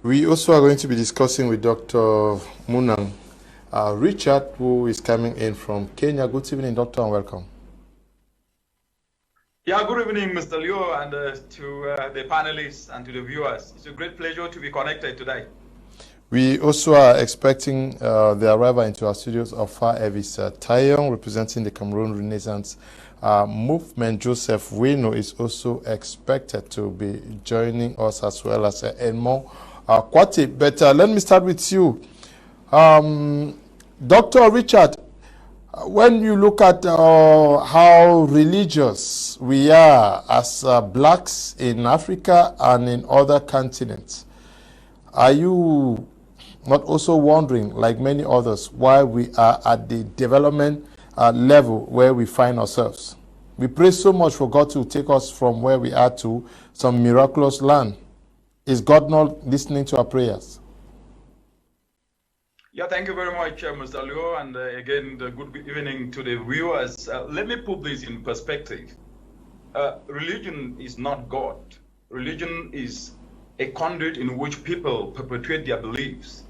We also are going to be discussing with Dr. Munang Richard, who is coming in from Kenya. Good evening, Doctor, and welcome. Yeah, good evening, Mr. Leo, and to the panelists and to the viewers. It's a great pleasure to be connected today. We also are expecting the arrival into our studios of Far Evis Tayong, representing the Cameroon Renaissance movement. Joseph Wino is also expected to be joining us, as well as Edmond Kwati. But let me start with you. Dr. Richard, when you look at how religious we are as blacks in Africa and in other continents, are you not also wondering, like many others, why we are at the development level where we find ourselves? We pray so much for God to take us from where we are to some miraculous land. Is God not listening to our prayers? Yeah, thank you very much, Mr. Leo, and again, good evening to the viewers. Let me put this in perspective. Religion is not God. Religion is a conduit in which people perpetuate their beliefs.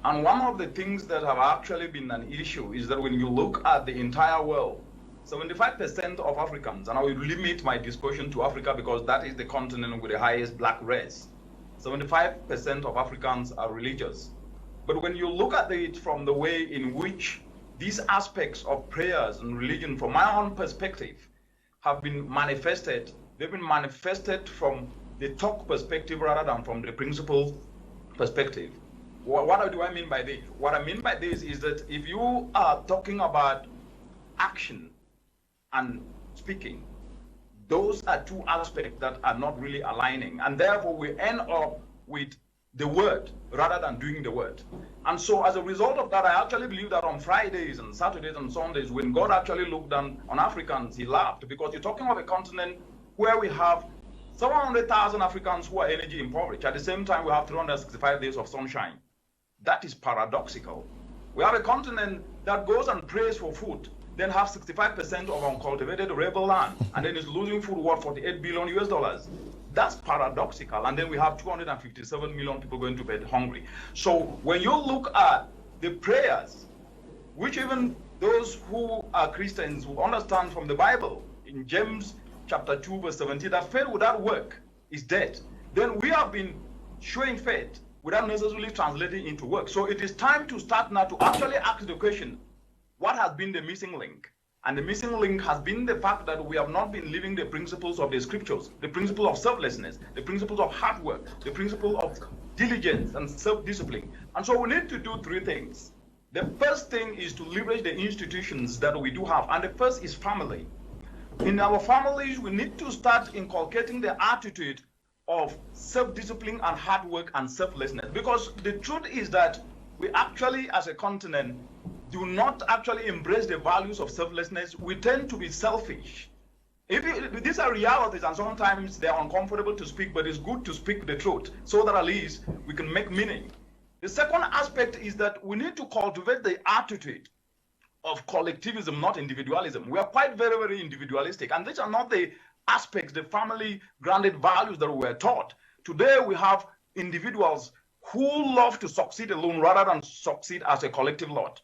And one of the things that have actually been an issue is that when you look at the entire world, 75% of Africans, and I will limit my discussion to Africa because that is the continent with the highest black race, 75% of Africans are religious. But when you look at it from the way in which these aspects of prayers and religion, from my own perspective, have been manifested, they've been manifested from the talk perspective rather than from the principle perspective. What do I mean by this? What I mean by this is that if you are talking about action and speaking, those are two aspects that are not really aligning, and therefore we end up with the word rather than doing the word. And so as a result of that, I actually believe that on Fridays and Saturdays and Sundays, when God actually looked down on Africans, he laughed, because you're talking of a continent where we have 700,000 Africans who are energy impoverished. At the same time, we have 365 days of sunshine. That is paradoxical. We have a continent that goes and prays for food, then have 65% of uncultivated arable land, and then is losing food worth $48 billion US. That's paradoxical. And then we have 257 million people going to bed hungry. So when you look at the prayers, which even those who are Christians will understand from the Bible, in James chapter 2 verse 17, that faith without work is dead. Then we have been showing faith without necessarily translating into work. So it is time to start now to actually ask the question, what has been the missing link? And the missing link has been the fact that we have not been living the principles of the scriptures, the principle of selflessness, the principles of hard work, the principle of diligence and self-discipline. And so we need to do three things. The first thing is to leverage the institutions that we do have. And the first is family. In our families, we need to start inculcating the attitude of self-discipline and hard work and selflessness. Because the truth is that we actually, as a continent, do not actually embrace the values of selflessness. We tend to be selfish. These are realities, and sometimes they are uncomfortable to speak, but it's good to speak the truth so that at least we can make meaning. The second aspect is that we need to cultivate the attitude of collectivism, not individualism. We are quite very, very individualistic, and these are not the aspects, the family-grounded values that we were taught. Today we have individuals who love to succeed alone rather than succeed as a collective lot.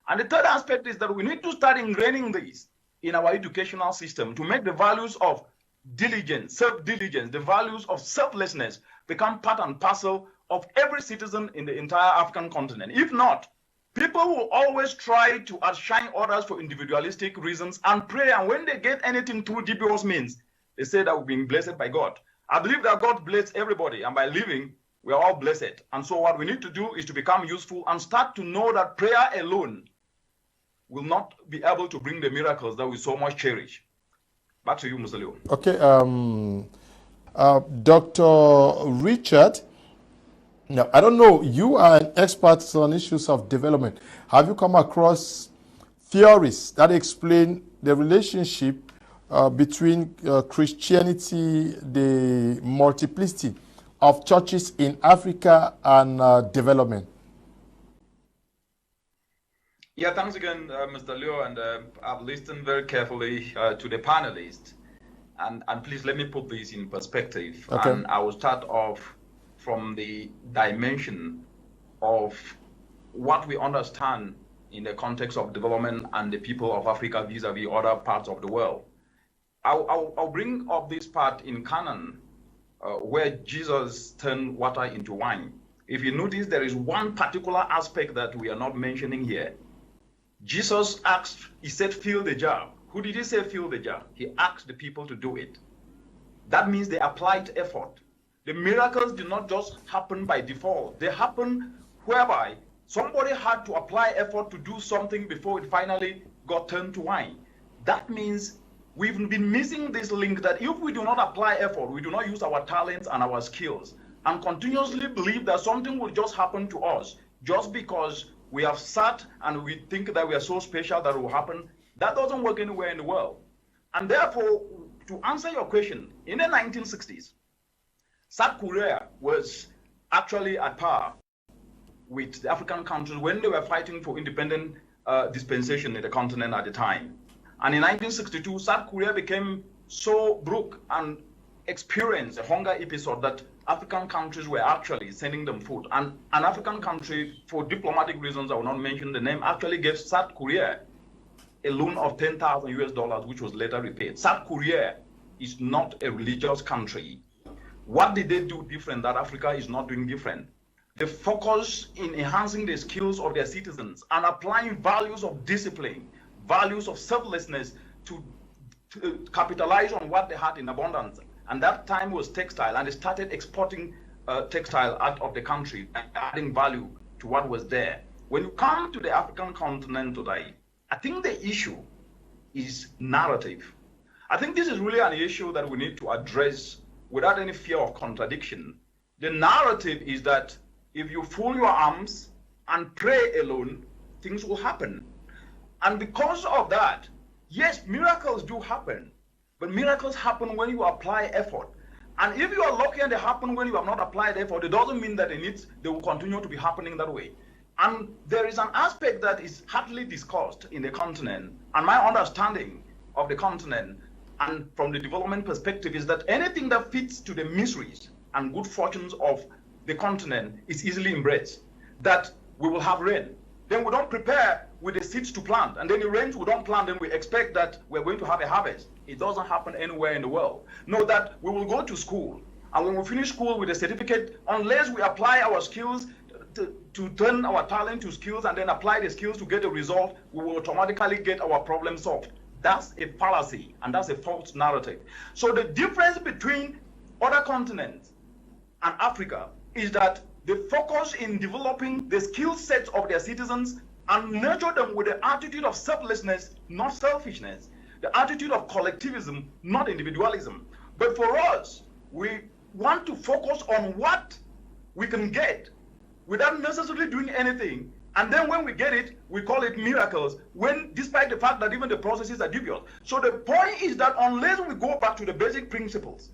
And the third aspect is that we need to start ingraining this in our educational system to make the values of diligence, self-diligence, the values of selflessness become part and parcel of every citizen in the entire African continent. If not, people will always try to outshine others for individualistic reasons and pray, and when they get anything through dubious means, they say that we're being blessed by God. I believe that God bless everybody, and by living, we are all blessed. And so what we need to do is to become useful and start to know that prayer alone will not be able to bring the miracles that we so much cherish. Back to you, Mr. Leo. Okay, Dr. Richard, now, I don't know, you are an expert on issues of development. Have you come across theories that explain the relationship between Christianity, the multiplicity of churches in Africa, and development? Yeah, thanks again, Mr. Leo, and I've listened very carefully to the panelists. And please let me put this in perspective. Okay. And I will start off from the dimension of what we understand in the context of development and the people of Africa vis-a-vis other parts of the world. I'll bring up this part in Canaan, where Jesus turned water into wine. If you notice, there is one particular aspect that we are not mentioning here. Jesus asked, he said, fill the jar. Who did he say fill the jar? He asked the people to do it. That means they applied effort. The miracles did not just happen by default. They happened whereby somebody had to apply effort to do something before it finally got turned to wine. That means we've been missing this link that if we do not apply effort, we do not use our talents and our skills, and continuously believe that something will just happen to us just because we have sat and we think that we are so special that it will happen, that doesn't work anywhere in the world. And therefore, to answer your question, in the 1960s, South Korea was actually at par with the African countries when they were fighting for independent dispensation in the continent at the time. And in 1962, South Korea became so broke and experienced a hunger episode that African countries were actually sending them food. And an African country, for diplomatic reasons I will not mention the name, actually gave South Korea a loan of $10,000 US, which was later repaid. South Korea is not a religious country. What did they do different that Africa is not doing different? They focus in enhancing the skills of their citizens and applying values of discipline, values of selflessness to capitalize on what they had in abundance. And that time was textile, and they started exporting textile out of the country and adding value to what was there. When you come to the African continent today, I think the issue is narrative. I think this is really an issue that we need to address without any fear of contradiction. The narrative is that if you fold your arms and pray alone, things will happen. And because of that, yes, miracles do happen, but miracles happen when you apply effort. And if you are lucky and they happen when you have not applied effort, it doesn't mean that they will continue to be happening that way. And there is an aspect that is hardly discussed in the continent, and my understanding of the continent and from the development perspective is that anything that fits to the miseries and good fortunes of the continent is easily embraced. That we will have rain, then we don't prepare with the seeds to plant, and then it rains, we don't plant, then we expect that we're going to have a harvest. It doesn't happen anywhere in the world. Know that we will go to school, and when we finish school with a certificate, unless we apply our skills to turn our talent to skills and then apply the skills to get a result, we will automatically get our problem solved. That's a fallacy, and that's a false narrative. So the difference between other continents and Africa is that they focus in developing the skill sets of their citizens and nurture them with the attitude of selflessness, not selfishness, the attitude of collectivism, not individualism. But for us, we want to focus on what we can get without necessarily doing anything. And then when we get it, we call it miracles, when despite the fact that even the processes are dubious. So the point is that unless we go back to the basic principles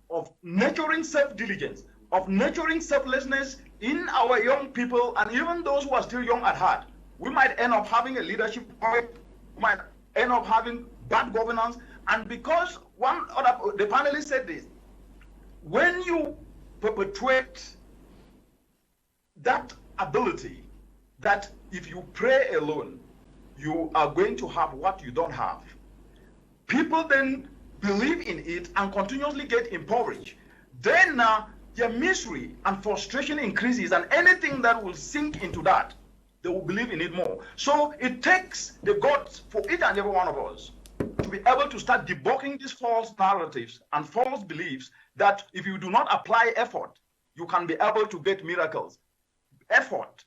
of nurturing self-diligence, of nurturing selflessness in our young people, and even those who are still young at heart, we might end up having a leadership point, we might end up having bad governance. And because the panelists said this, when you perpetuate that ability that if you pray alone, you are going to have what you don't have, people then believe in it and continuously get impoverished. Then their misery and frustration increases, and anything that will sink into that, they will believe in it more. So it takes the guts for each and every one of us to be able to start debunking these false narratives and false beliefs that if you do not apply effort, you can be able to get miracles. Effort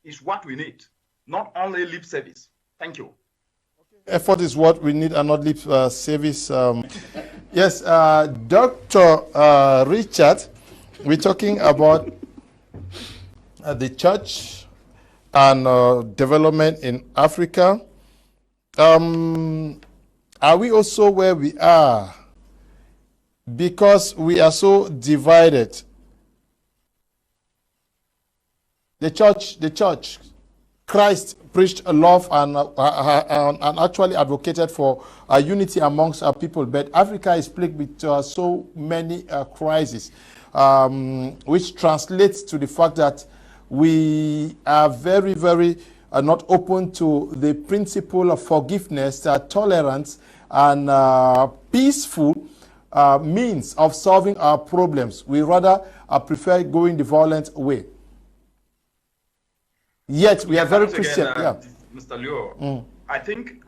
is what we need, not only lip service. Thank you. Effort is what we need and not lip service. Yes, Dr. Richard, we're talking about the church and development in Africa. Are we also where we are because we are so divided? The church, Christ preached a love and actually advocated for unity amongst our people. But Africa is plagued with so many crises. which translates to the fact that we are very, very not open to the principle of forgiveness, tolerance, and peaceful means of solving our problems. We rather prefer going the violent way. Yet we are very Christian. Mr. Leo, I think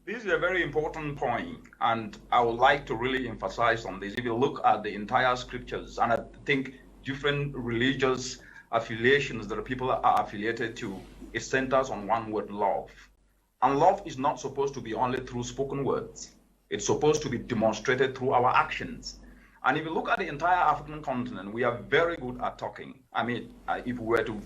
this is a very important point, and I would like to really emphasize on this. If you look at the entire scriptures, and I think different religious affiliations that people are affiliated to, it centers on one word: love. And love is not supposed to be only through spoken words. It's supposed to be demonstrated through our actions. And if you look at the entire African continent, we are very good at talking. I mean, if we were to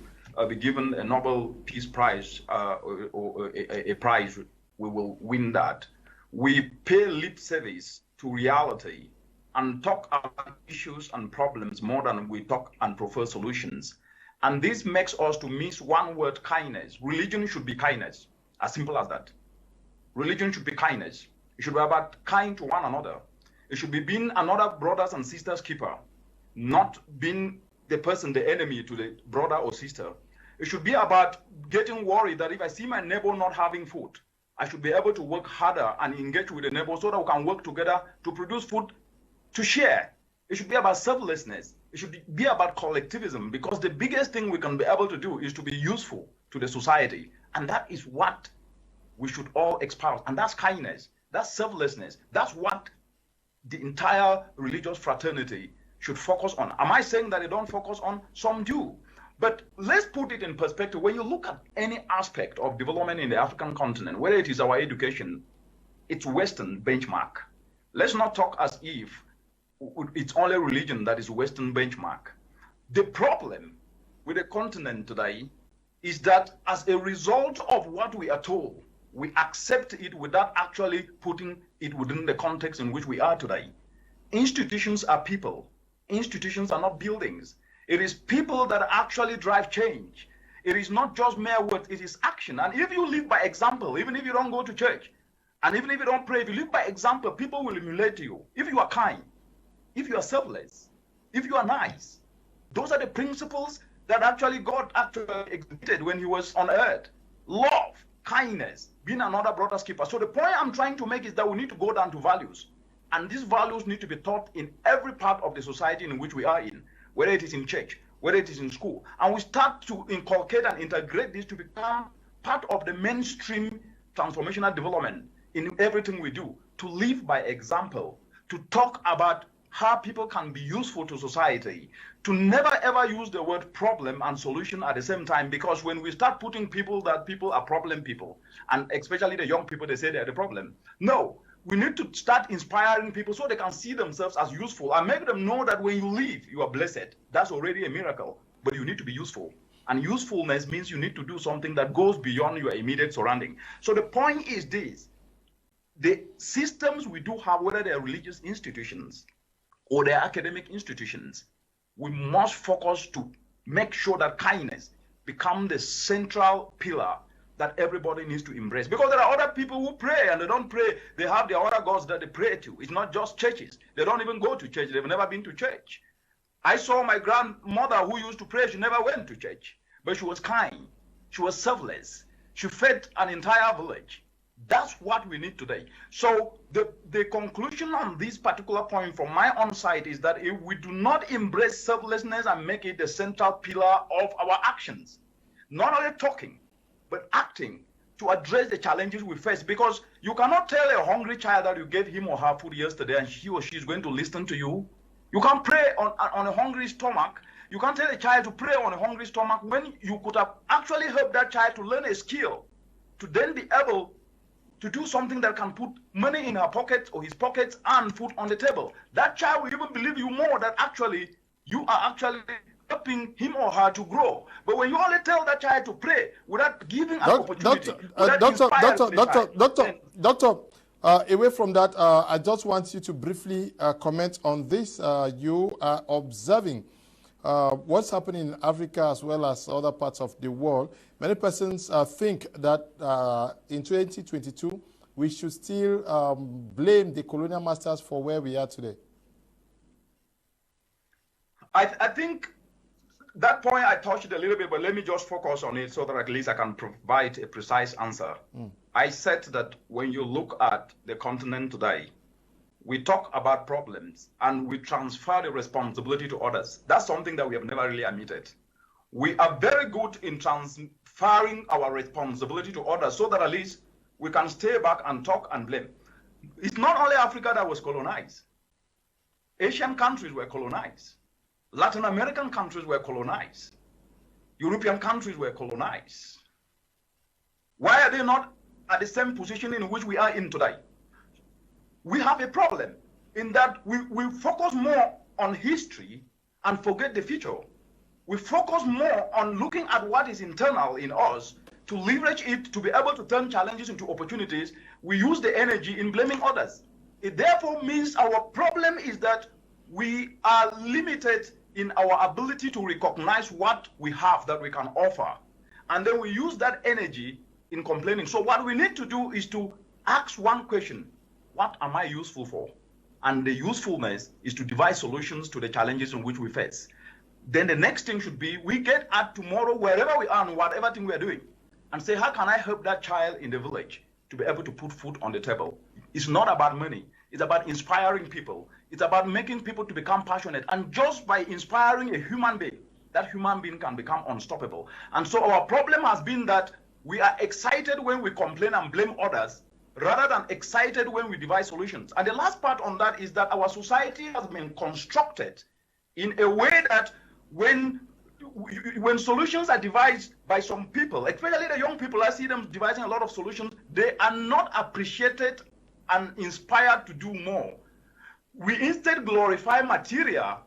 be given a Nobel Peace Prize or a prize, we will win that. We pay lip service to reality and talk about issues and problems more than we talk and prefer solutions. And this makes us to miss one word: kindness. Religion should be kindness, as simple as that. Religion should be kindness. It should be about kind to one another. It should be being another brothers and sisters keeper, not being the person, the enemy to the brother or sister. It should be about getting worried that if I see my neighbor not having food, I should be able to work harder and engage with the neighbor so that we can work together to produce food to share. It should be about selflessness. It should be about collectivism, because the biggest thing we can be able to do is to be useful to the society. And that is what we should all espouse. And that's kindness. That's selflessness. That's what the entire religious fraternity should focus on. Am I saying that they don't focus on? Some do. But let's put it in perspective. When you look at any aspect of development in the African continent, whether it is our education, it's Western benchmark. Let's not talk as if it's only religion that is Western benchmark. The problem with the continent today is that as a result of what we are told, we accept it without actually putting it within the context in which we are today. Institutions are people. Institutions are not buildings. It is people that actually drive change. It is not just mere words, it is action. And if you live by example, even if you don't go to church, and even if you don't pray, if you live by example, people will emulate you. If you are kind, if you are selfless, if you are nice, those are the principles that actually God actually exhibited when he was on earth. Love, kindness, being another brother's keeper. So the point I'm trying to make is that we need to go down to values. And these values need to be taught in every part of the society in which we are in, whether it is in church, whether it is in school. And we start to inculcate and integrate this to become part of the mainstream transformational development in everything we do, to live by example, to talk about how people can be useful to society, to never ever use the word problem and solution at the same time, because when we start putting people that people are problem people, and especially the young people, they say they're the problem. No, we need to start inspiring people so they can see themselves as useful and make them know that when you leave, you are blessed. That's already a miracle, but you need to be useful. And usefulness means you need to do something that goes beyond your immediate surrounding. So the point is this: the systems we do have, whether they're religious institutions or they're academic institutions, we must focus to make sure that kindness becomes the central pillar that everybody needs to embrace. Because there are other people who pray and they don't pray. They have their other gods that they pray to. It's not just churches. They don't even go to church. They've never been to church. I saw my grandmother who used to pray. She never went to church, but she was kind. She was selfless. She fed an entire village. That's what we need today. So the conclusion on this particular point from my own side is that if we do not embrace selflessness and make it the central pillar of our actions, not only talking, but acting to address the challenges we face, because you cannot tell a hungry child that you gave him or her food yesterday and he or she is going to listen to you. You can't pray on a hungry stomach. You can't tell a child to pray on a hungry stomach when you could have actually helped that child to learn a skill, to then be able to do something that can put money in her pockets or his pockets and food on the table. That child will even believe you more that actually you are actually helping him or her to grow. But when you only tell that child to pray without giving an opportunity, Doctor, away from that, I just want you to briefly comment on this. You are observing what's happening in Africa as well as other parts of the world. Many persons think that in 2022, we should still blame the colonial masters for where we are today. I think that point I touched a little bit, but let me just focus on it so that at least I can provide a precise answer. I said that when you look at the continent today, we talk about problems and we transfer the responsibility to others. That's something that we have never really admitted. We are very good in transferring our responsibility to others so that at least we can stay back and talk and blame. It's not only Africa that was colonized. Asian countries were colonized. Latin American countries were colonized. European countries were colonized. Why are they not at the same position in which we are in today? We have a problem in that we focus more on history and forget the future. We focus more on looking at what is internal in us to leverage it to be able to turn challenges into opportunities. We use the energy in blaming others. It therefore means our problem is that we are limited in our ability to recognize what we have that we can offer. And then we use that energy in complaining. So what we need to do is to ask one question: what am I useful for? And the usefulness is to devise solutions to the challenges in which we face. Then the next thing should be, we get at tomorrow, wherever we are and whatever thing we are doing, and say, how can I help that child in the village to be able to put food on the table? It's not about money. It's about inspiring people. It's about making people to become passionate. And just by inspiring a human being, that human being can become unstoppable. And so our problem has been that we are excited when we complain and blame others, rather than excited when we devise solutions. And the last part on that is that our society has been constructed in a way that when solutions are devised by some people, especially the young people, I see them devising a lot of solutions, they are not appreciated and inspired to do more. We instead glorify material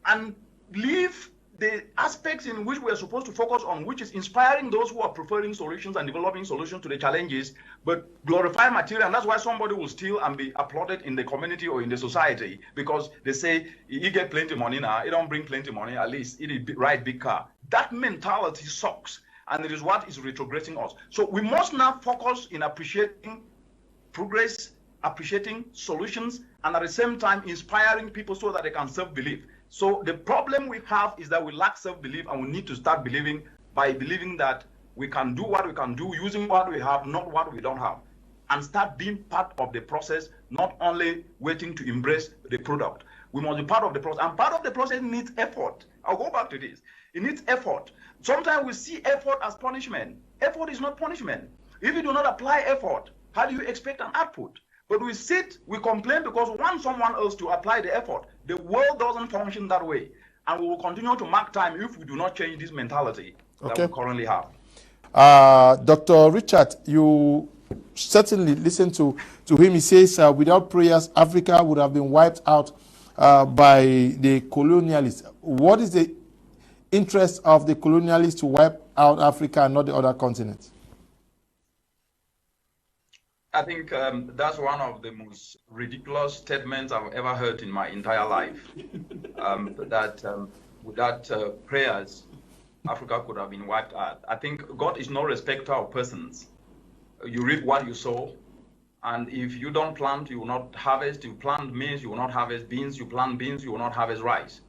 and leave the aspects in which we are supposed to focus on, which is inspiring those who are preferring solutions and developing solutions to the challenges, but glorify material. And that's why somebody will steal and be applauded in the community or in the society, because they say, he get plenty money now, he don't bring plenty money, at least he ride big car. That mentality sucks, and it is what is retrograding us. So we must now focus in appreciating progress, appreciating solutions, and at the same time inspiring people so that they can self-believe. So the problem we have is that we lack self-belief, and we need to start believing by believing that we can do what we can do using what we have, not what we don't have, and start being part of the process, not only waiting to embrace the product. We must be part of the process, and part of the process needs effort. I'll go back to this. It needs effort. Sometimes we see effort as punishment. Effort is not punishment. If you do not apply effort, how do you expect an output? But we sit, we complain because we want someone else to apply the effort. The world doesn't function that way. And we will continue to mark time if we do not change this mentality that we currently have. Dr. Richard, you certainly listen to him. He says, without prayers, Africa would have been wiped out by the colonialists. What is the interest of the colonialists to wipe out Africa and not the other continents? I think that's one of the most ridiculous statements I've ever heard in my entire life. That without prayers, Africa could have been wiped out. I think God is no respecter of persons. You reap what you sow, and if you don't plant, you will not harvest. You plant maize, you will not harvest beans. You plant beans, you will not harvest rice.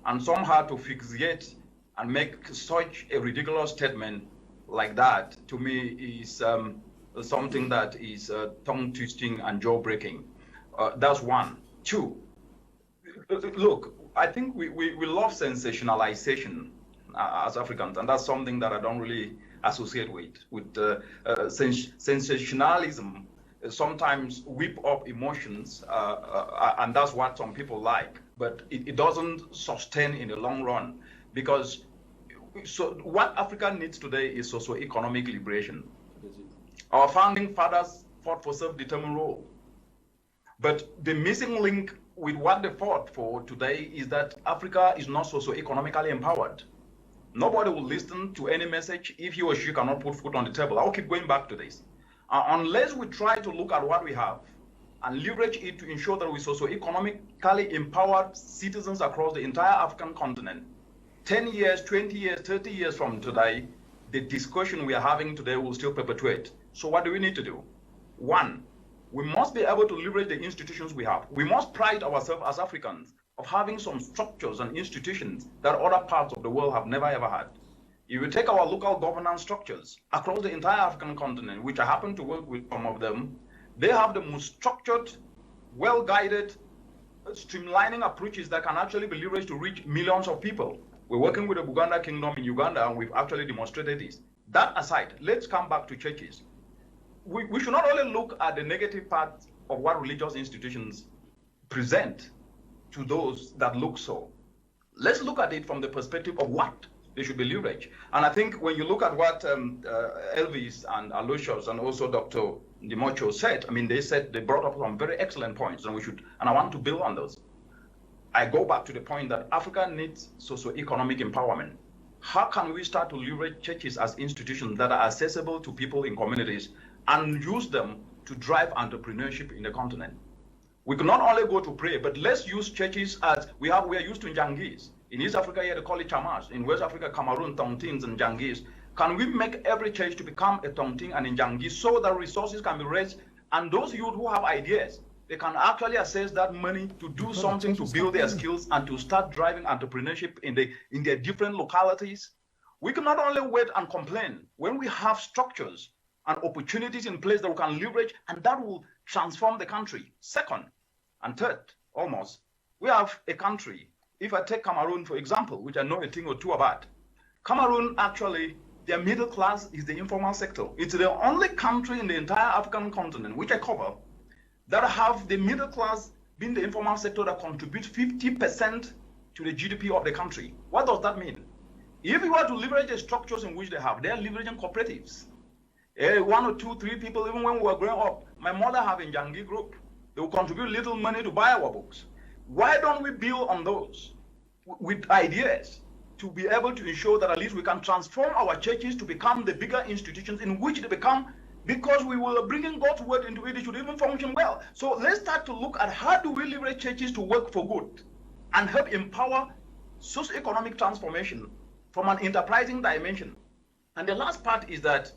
And somehow to fixate and make such a ridiculous statement like that, to me, is something that is tongue twisting and jaw breaking. That's one. Two, look, I think we love sensationalization as Africans, and that's something that I don't really associate with sensationalism. Sometimes whip up emotions, and that's what some people like, but it doesn't sustain in the long run, because so what Africa needs today is socio-economic liberation. Our founding fathers fought for self-determined rule. But the missing link with what they fought for today is that Africa is not socio-economically empowered. Nobody will listen to any message if he or she cannot put food on the table. I'll keep going back to this. Unless we try to look at what we have and leverage it to ensure that we socio-economically empower citizens across the entire African continent, 10 years, 20 years, 30 years from today, the discussion we are having today will still perpetuate. So what do we need to do? One, we must be able to leverage the institutions we have. We must pride ourselves as Africans of having some structures and institutions that other parts of the world have never ever had. If you take our local governance structures across the entire African continent, which I happen to work with some of them, they have the most structured, well-guided, streamlining approaches that can actually be leveraged to reach millions of people. We're working with the Buganda Kingdom in Uganda, and we've actually demonstrated this. That aside, let's come back to churches. We should not only look at the negative part of what religious institutions present to those that look so. Let's look at it from the perspective of what they should be leveraged. And I think when you look at what Elvis and Aloysius and also Dr. Dimocho said, I mean, they brought up some very excellent points, and I want to build on those. I go back to the point that Africa needs socio-economic empowerment. How can we start to leverage churches as institutions that are accessible to people in communities and use them to drive entrepreneurship in the continent? We can not only go to pray, but let's use churches as we are used to in Jangis. In East Africa, here they call it Chamas. In West Africa, Cameroon, Tontins, and Jangis. Can we make every church to become a Tontin and in Jangis so that resources can be raised, and those youth who have ideas, they can actually access that money to do something to build their skills and to start driving entrepreneurship in their different localities? We can not only wait and complain when we have structures and opportunities in place that we can leverage, and that will transform the country. Second and third, almost, we have a country. If I take Cameroon, for example, which I know a thing or two about, Cameroon actually, their middle class is the informal sector. It's the only country in the entire African continent, which I cover, that have the middle class being the informal sector that contributes 50% to the GDP of the country. What does that mean? If you were to leverage the structures in which they are leveraging cooperatives. 1 or 2, 3 people, even when we were growing up, my mother have a Njangi group. They will contribute little money to buy our books. Why don't we build on those with ideas to be able to ensure that at least we can transform our churches to become the bigger institutions in which they become, because we will bring in God's word into it, it should even function well. So let's start to look at how do we leverage churches to work for good and help empower socio-economic transformation from an enterprising dimension. And the last part is that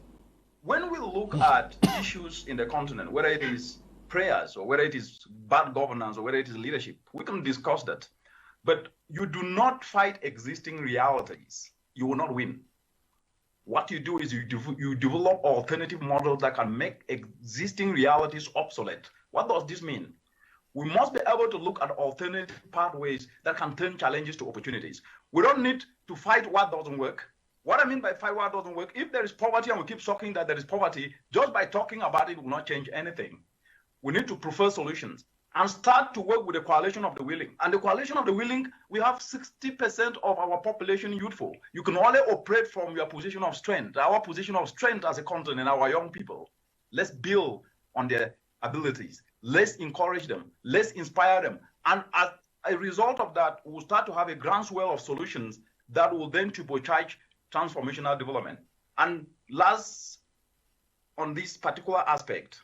when we look at issues in the continent, whether it is prayers or whether it is bad governance or whether it is leadership, we can discuss that. But you do not fight existing realities. You will not win. What you do is you develop alternative models that can make existing realities obsolete. What does this mean? We must be able to look at alternative pathways that can turn challenges to opportunities. We don't need to fight what doesn't work. What I mean by fight what doesn't work, if there is poverty and we keep talking that there is poverty, just by talking about it will not change anything. We need to prefer solutions and start to work with the coalition of the willing. And the coalition of the willing, we have 60% of our population youthful. You can only operate from your position of strength. Our position of strength as a continent, our young people. Let's build on their abilities. Let's encourage them. Let's inspire them. And as a result of that, we'll start to have a groundswell of solutions that will then turbocharge transformational development. And last on this particular aspect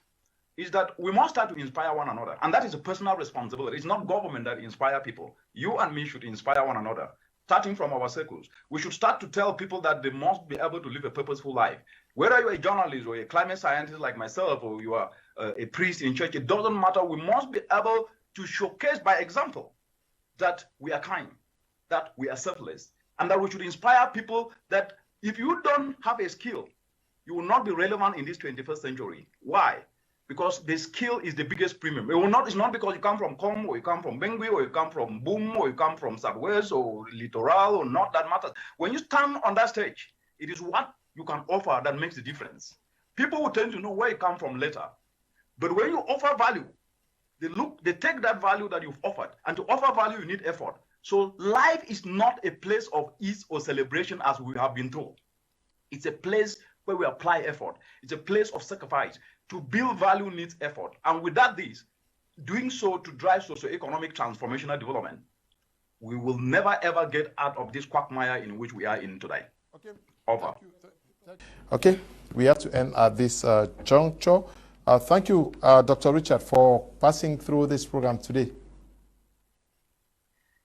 is that we must start to inspire one another. And that is a personal responsibility. It's not government that inspire people. You and me should inspire one another, starting from our circles. We should start to tell people that they must be able to live a purposeful life. Whether you're a journalist or a climate scientist like myself, or you are a priest in church, it doesn't matter. We must be able to showcase by example that we are kind, that we are selfless, and that we should inspire people that if you don't have a skill, you will not be relevant in this 21st century. Why? Because the skill is the biggest premium. It's not because you come from Com, or you come from Bengui, or you come from Boom, or you come from Southwest, or Littoral, or not, that matters. When you stand on that stage, it is what you can offer that makes the difference. People will tend to know where you come from later. But when you offer value, they take that value that you've offered, and to offer value, you need effort. So life is not a place of ease or celebration as we have been told. It's a place where we apply effort. It's a place of sacrifice. To build value needs effort. And without this, doing so to drive socio-economic transformational development, we will never ever get out of this quagmire in which we are in today. Okay. Over. Okay, we have to end at this juncture. Thank you, Dr. Richard, for passing through this program today.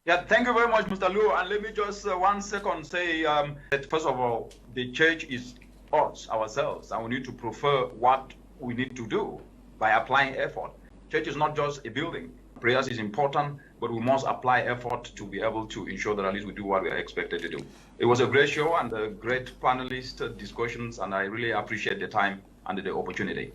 Yeah, thank you very much, Mr. Luo. And let me just 1 second say that first of all, the church is us, ourselves, and we need to prefer what we need to do by applying effort. Church is not just a building. Prayers is important. but we must apply effort to be able to ensure that at least we do what we are expected to do. It was a great show and a great panelist discussions, and I really appreciate the time and the opportunity.